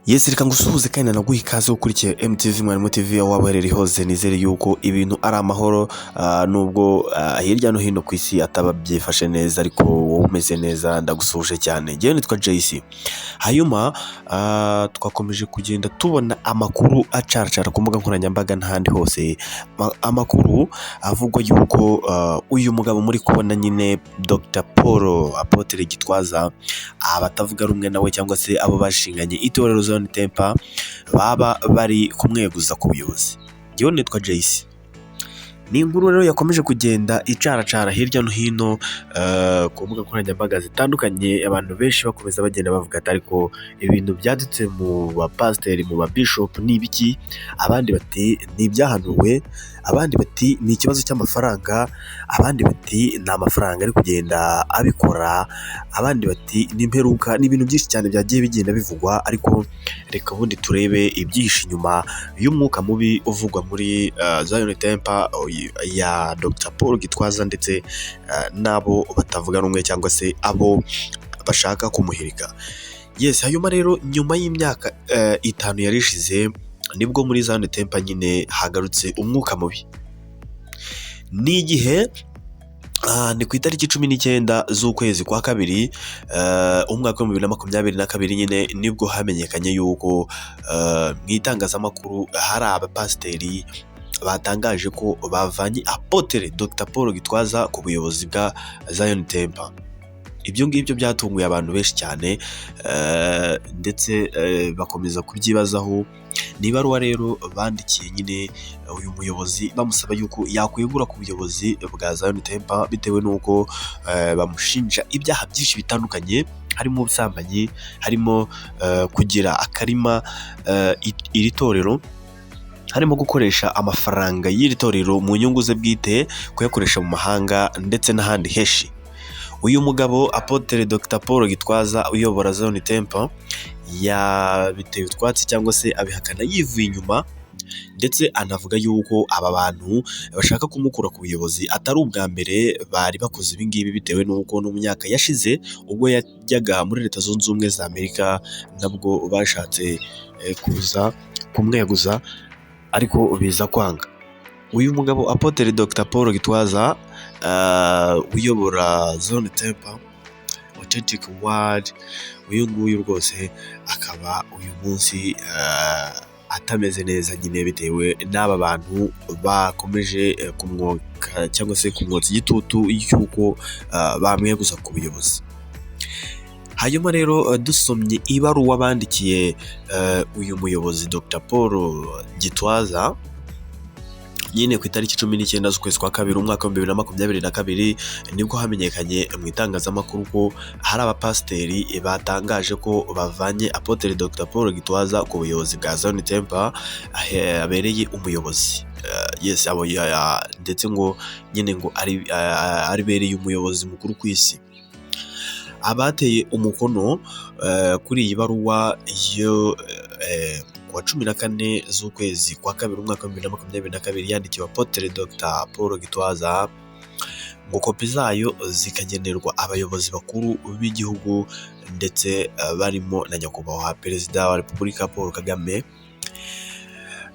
Yes, reka ngusuhuze kandi naguha ikaze ukurikiye MTV Mwarimu TV aho waba uherereye hose. Nizere yuko ibintu ari amahoro, nubwo hirya no hino ku isi ataba byifashe neza, ariko wowe umeze neza ndagusuhuje cyane. Njyewe nitwa JC. Hanyuma twakomeje kugenda tubona amakuru acaracara ku mbuga nkoranyambaga n'ahandi hose, amakuru avugwa yuko uyu mugabo muri kubona nyine Dr Paul Apotre Gitwaza, abatavuga rumwe nawe cyangwa se abo bashinganye itorero Intambara baba bari kumweguza ku buyobozi. Njyewe nitwa JC. Ni inkuru rero yakomeje kugenda icaracara hirya no hino ku mbuga nkoranyambaga zitandukanye, abantu benshi bakomeza bagenda bavuga ati ariko ibintu byadutse mu bapasiteri, mu babishop ni ibiki? Abandi bati ni ibyahanuwe, abandi bati ni ikibazo cy'amafaranga, abandi bati ni amafaranga ari kugenda abikora, abandi bati ni imperuka. Ni ibintu byinshi cyane byagiye bigenda bivugwa, ariko reka ubundi turebe ibyihishe inyuma y'umwuka mubi uvugwa muri Intambara ya Dr Paul Gitwaza ndetse n'abo batavuga rumwe cyangwa se abo bashaka kumuhirika. Yes, hanyuma rero nyuma y'imyaka 5 yarishize nibwo muri Intambara nyine hagarutse umwuka mubi. Ni igihe ni ku itariki 19 z'ukwezi kwa kabiri umwaka wa 2022 nyine nibwo hamenyekanye yuko mu itangazamakuru hari abapasiteri batangaje ko bavanye Apotre Dr Paul Gitwaza ku buyobozi bwa Intambara. Ibyo ngibyo byatunguye abantu benshi cyane, ndetse bakomeza kubyibazaho. Ni ibaruwa rero bandikiye nyine uyu muyobozi bamusaba yuko yakwegura ku buyobozi bwa Intambara bitewe n'uko bamushinja ibyaha byinshi bitandukanye, harimo ubusambanyi, harimo kugira akarima iri torero, harimo gukoresha amafaranga y'iri torero mu nyungu ze bwite, kuyakoresha mu mahanga ndetse n'ahandi heshi. Uyu mugabo Apotre Dr Paul Gitwaza uyobora Intambara yabiteye utwatsi cyangwa se abihakana yivuye inyuma, ndetse anavuga yuko aba bantu bashaka kumukura ku buyobozi atari ubwa mbere bari bakoze ibi ngibi, bitewe n'uko no mu myaka yashize ubwo yajyaga muri Leta Zunze Ubumwe za Amerika nabwo bashatse kuza kumweguza ariko biza kwanga. Uyu mugabo Apotre Dr Paul Gitwaza uyobora Intambara Authentic Word, uyu nguyu rwose akaba uyu munsi atameze neza nyine, bitewe n'aba bantu bakomeje kumwoka cyangwa se kumwotsa igitutu y'uko bamweguza ku buyobozi. Hanyuma rero dusomye ibaruwa bandikiye uyu muyobozi Dr Paul Gitwaza nyine ku itariki 19 z'ukwezi kwa kabiri umwaka wa 2022 nibwo hamenyekanye mu itangazamakuru ko hari abapasiteri batangaje ko bavanye Apotre Dr Paul Gitwaza ku buyobozi bwa Intambara abereye umuyobozi. Yes, abo ndetse ngo nyine ngo ari bereye umuyobozi mukuru ku isi. Abateye umukono kuri iyi baruwa yo wa 14 z'ukwezi kwa kabiri umwaka wa 2022 yandikiwe Apotre Dr Paul Gitwaza, ngo kopi zayo zikagenerwa abayobozi bakuru b'igihugu ndetse barimo na nyakubahwa Perezida wa Repubulika Paul Kagame.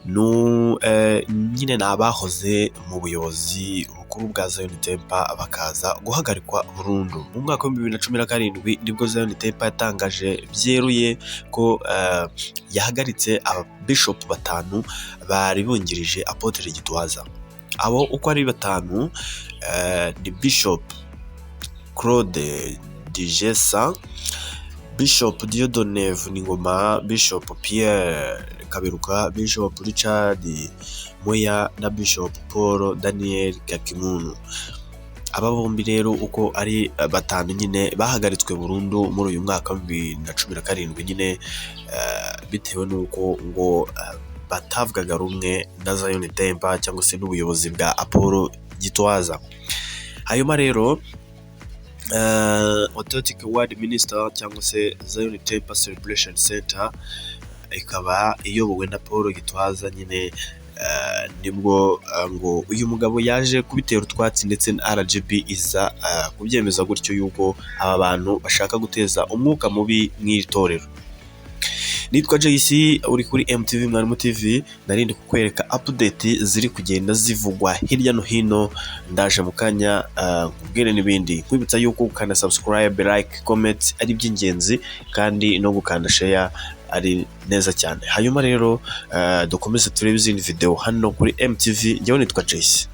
Nyine n'abahoze mu buyobozi bukuru bwa Intambara bakaza guhagarikwa burundu. Mu mwaka wa 2017 nibwo Intambara yatangaje byeruye ko yahagaritse ababishop 5 bari bungirije Apotre Gitwaza. Abo uko ari 5 ni Bishop Claude Digesa, Bishop Dieudonné Vuningoma, Bishop Pierre Kaberuka, Bishop Richard Moya na Bishop Paul Daniel Kakimunu. Aba bombi rero uko ari 5 nyine bahagaritswe burundu muri uyu mwaka wa 2017 nyine, bitewe n'uko ngo batavugaga rumwe na Intambara cyangwa se n'ubuyobozi bwa Paul Gitwaza. Hanyuma rero Authentic Word Minister cyangwa se Intambara Celebration Center ikaba iyobowe na Paul Gitwaza nyine, nibwo ngo uyu mugabo yaje kubitera utwatsi ndetse na RGB iza kubyemeza gutyo yuko aba bantu bashaka guteza umwuka mubi mu itorero. nitwa JC uri kuri MTV Mwarimu TV, narindi kukwereka update ziri kugenda zivugwa hirya no hino. Ndaje mu kanya kubwire n'ibindi, kwibutsa yuko ukanda subscribe, like, comment ari by'ingenzi, kandi no gukanda share ari neza cyane. Hanyuma rero dukomeze turebe izindi video hano kuri MTV. Njyewe nitwa JC.